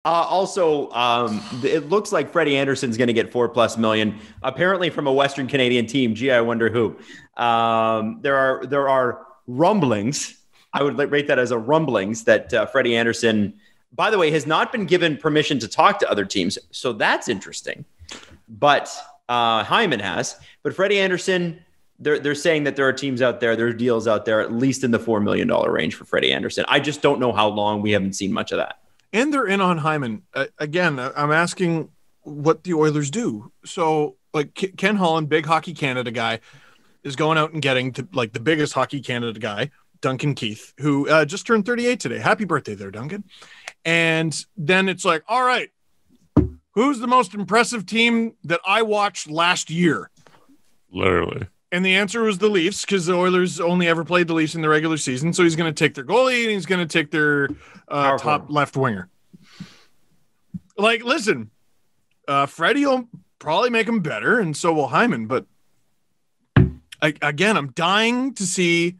It looks like Freddie Andersen's going to get $4+ million, apparently from a Western Canadian team. Gee, I wonder who. There are rumblings. I would rate that as a rumblings that Freddie Andersen, by the way, has not been given permission to talk to other teams. So that's interesting. But Hyman has. But Freddie Andersen, they're saying that there are teams out there, there are deals out there, at least in the $4 million range for Freddie Andersen. I just don't know how long. We haven't seen much of that. And they're in on Hyman. Again, I'm asking what the Oilers do. So, like, Ken Holland, big Hockey Canada guy, is going out and getting to, like, the biggest Hockey Canada guy, Duncan Keith, who just turned 38 today. Happy birthday there, Duncan. And then it's like, all right, who's the most impressive team that I watched last year? Literally. And the answer was the Leafs, because the Oilers only ever played the Leafs in the regular season. So he's going to take their goalie and he's going to take their top left winger. Like, listen, Freddie will probably make him better, and so will Hyman. But again, I'm dying to see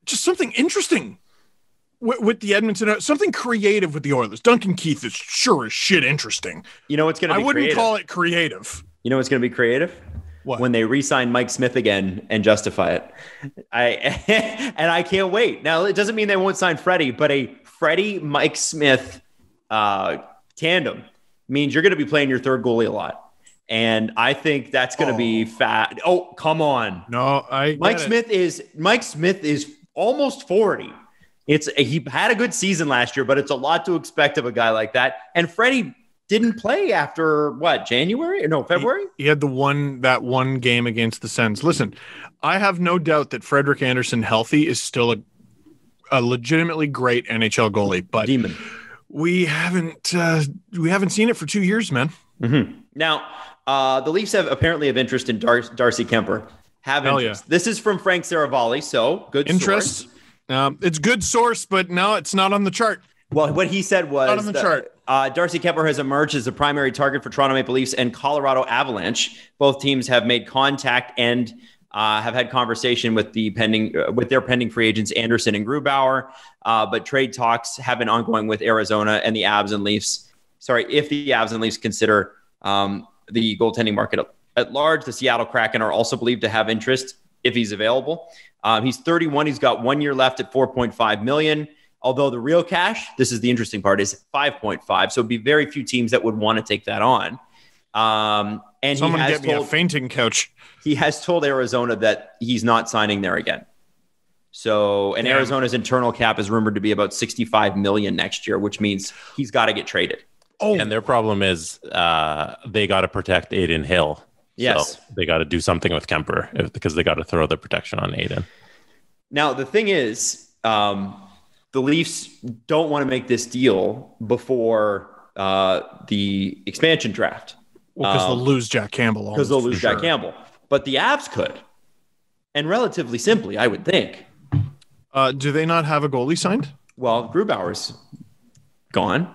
just something interesting with the Edmonton, something creative with the Oilers. Duncan Keith is sure as shit interesting. You know what's going to be I wouldn't creative? call it creative. You know what's going to be creative? What? When they re-sign Mike Smith again and justify it. I can't wait. Now, it doesn't mean they won't sign Freddie, but a Freddie-Mike Smith tandem means you're going to be playing your third goalie a lot. And I think that's going to be fat. Oh, come on. No, Mike Smith is almost 40. He had a good season last year, but it's a lot to expect of a guy like that. And Freddie didn't play after what, January? No, February? He had that one game against the Sens. Listen, I have no doubt that Frederik Andersen healthy is still a legitimately great NHL goalie, but Demon. We haven't seen it for 2 years, man. Mm-hmm. Now, the Leafs have interest in Darcy Kuemper. Yeah. This is from Frank Saravalli, so good interest. Source. It's good source, but no, it's not on the chart. Well, what he said was not on the chart. Darcy Kuemper has emerged as a primary target for Toronto Maple Leafs and Colorado Avalanche. Both teams have made contact and have had conversation with their pending free agents, Andersen and Grubauer. But trade talks have been ongoing with Arizona and the Avs and Leafs. Sorry, if the Avs and Leafs consider the goaltending market at large, the Seattle Kraken are also believed to have interest if he's available. He's 31. He's got 1 year left at $4.5 million. Although the real cash, this is the interesting part, is 5.5. So it'd be very few teams that would want to take that on. And someone get me a fainting couch. He has told Arizona that he's not signing there again. So, and Arizona's internal cap is rumored to be about $65 million next year, which means he's got to get traded. Oh, and their problem is they got to protect Aiden Hill. Yes, so they got to do something with Kuemper because they got to throw the protection on Aiden. Now the thing is, the Leafs don't want to make this deal before the expansion draft. Well, because they'll lose Jack Campbell. Because they'll lose Jack Campbell. But the Avs could. And relatively simply, I would think. Do they not have a goalie signed? Well, Grubauer's gone.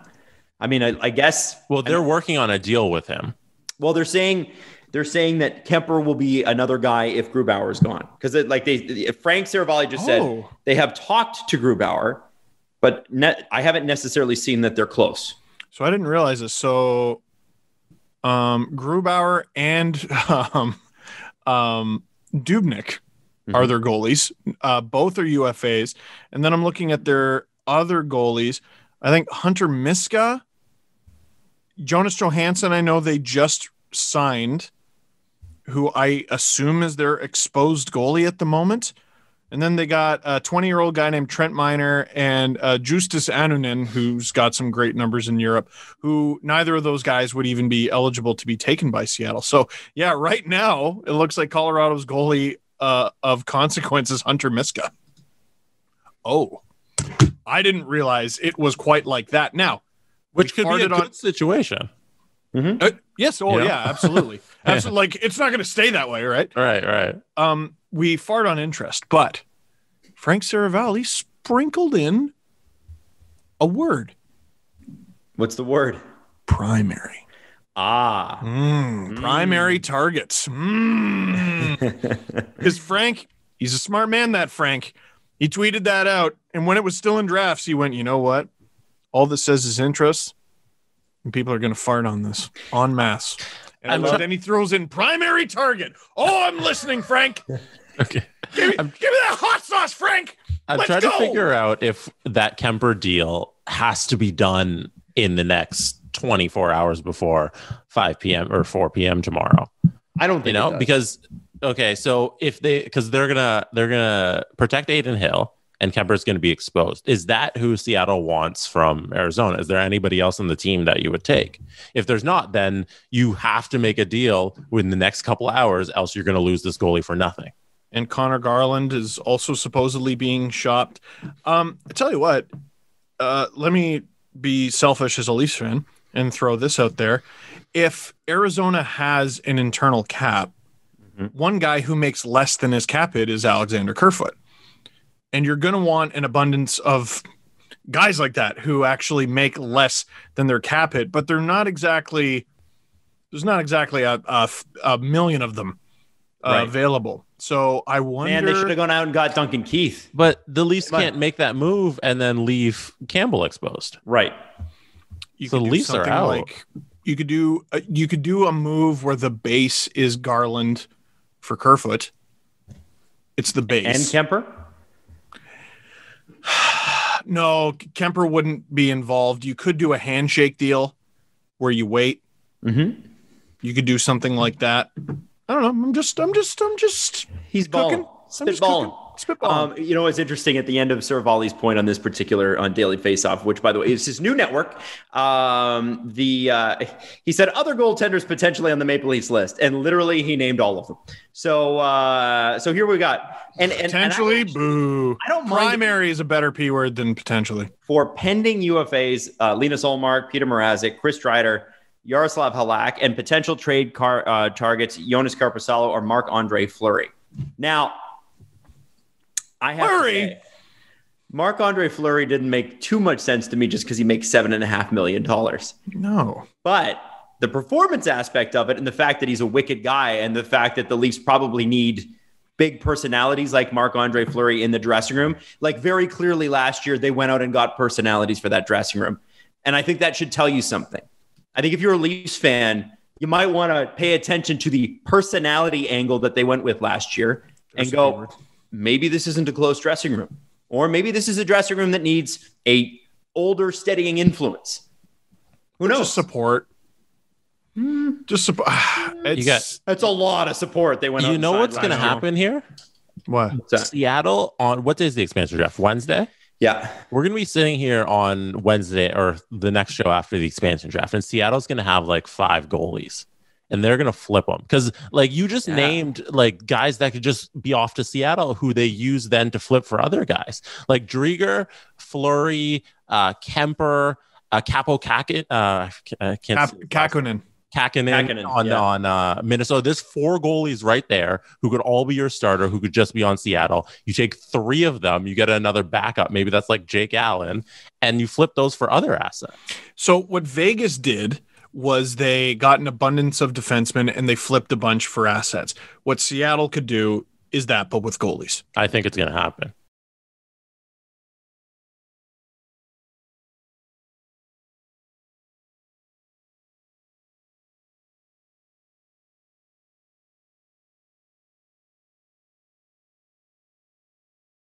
I mean, I guess. Well, they're working on a deal with him. Well, they're saying that Kuemper will be another guy if Grubauer is gone. Because Frank Saravalli just said they have talked to Grubauer, but I haven't necessarily seen that they're close. So I didn't realize this. So Grubauer and Dubnyk are their goalies. Both are UFAs. And then I'm looking at their other goalies. I think Hunter Miska, Jonas Johansson, I know they just signed, who I assume is their exposed goalie at the moment. And then they got a 20-year-old guy named Trent Miner and Justus Anunen, who's got some great numbers in Europe, who neither of those guys would even be eligible to be taken by Seattle. So, yeah, right now it looks like Colorado's goalie of consequence is Hunter Miska. Oh, I didn't realize it was quite like that. Now, which could be a good situation. Mm-hmm. Yes. Oh, yeah, absolutely. Absolutely. Like, it's not going to stay that way, right? Right. We fart on interest, but Frank Saravalli sprinkled in a word. What's the word? Primary. Primary targets. Because Frank, he's a smart man, that Frank. He tweeted that out. And when it was still in drafts, he went, you know what? All this says is interest. And people are going to fart on this en masse. And then he throws in primary target. Oh, I'm listening, Frank. Okay. Give me that hot sauce, Frank. I'm trying to figure out if that Kuemper deal has to be done in the next 24 hours before 5 p.m. or 4 p.m. tomorrow. I don't think because so if because they're gonna protect Aiden Hill and Kemper's going to be exposed. Is that who Seattle wants from Arizona? Is there anybody else on the team that you would take? If there's not, then you have to make a deal within the next couple of hours, else you're going to lose this goalie for nothing. And Connor Garland is also supposedly being shopped. I tell you what, let me be selfish as a Leafs fan and throw this out there. If Arizona has an internal cap, one guy who makes less than his cap hit is Alexander Kerfoot. And you're going to want an abundance of guys like that who actually make less than their cap hit, but there's not exactly a million of them available. So I wonder. Man, they should have gone out and got Duncan Keith. But the Leafs can't make that move and then leave Campbell exposed. Right. So the Leafs are out. Like, you could do a move where the base is Garland for Kerfoot. It's the base. And Kuemper? No, Kuemper wouldn't be involved. You could do a handshake deal where you wait. Mm-hmm. You could do something like that. I don't know. I'm just. He's cooking. Spitballing. You know what's interesting at the end of Sir Volley's point on this particular on Daily Faceoff, which by the way is his new network. He said other goaltenders potentially on the Maple Leafs list, and literally he named all of them. So here we got and potentially boo. I don't mind. Primary is a better P word than potentially. For pending UFAs, Linus Ullmark, Peter Mrazek, Chris Strider, Yaroslav Halak, and potential trade targets Jonas Carpusalo or Marc-Andre Fleury. Now, I have to say, Marc-Andre Fleury didn't make too much sense to me just because he makes $7.5 million. No. But the performance aspect of it and the fact that he's a wicked guy and the fact that the Leafs probably need big personalities like Marc-Andre Fleury in the dressing room, like very clearly last year, they went out and got personalities for that dressing room. And I think that should tell you something. I think if you're a Leafs fan, you might want to pay attention to the personality angle that they went with last year and go, maybe this isn't a close dressing room, or maybe this is a dressing room that needs a older steadying influence. Who knows? Just support. Just support. That's a lot of support. They went. You know what's going to happen here? What? Seattle on what day is the expansion draft? Wednesday. Yeah, we're going to be sitting here on Wednesday or the next show after the expansion draft, and Seattle's going to have like 5 goalies. And they're going to flip them because like you just named like guys that could just be off to Seattle who they use then to flip for other guys like Drieger, Fleury, Kuemper, Kakkonen on Minnesota. There's 4 goalies right there who could all be your starter, who could just be on Seattle. You take 3 of them, you get another backup. Maybe that's like Jake Allen, and you flip those for other assets. So what Vegas did was they got an abundance of defensemen and they flipped a bunch for assets. What Seattle could do is that, but with goalies. I think it's going to happen.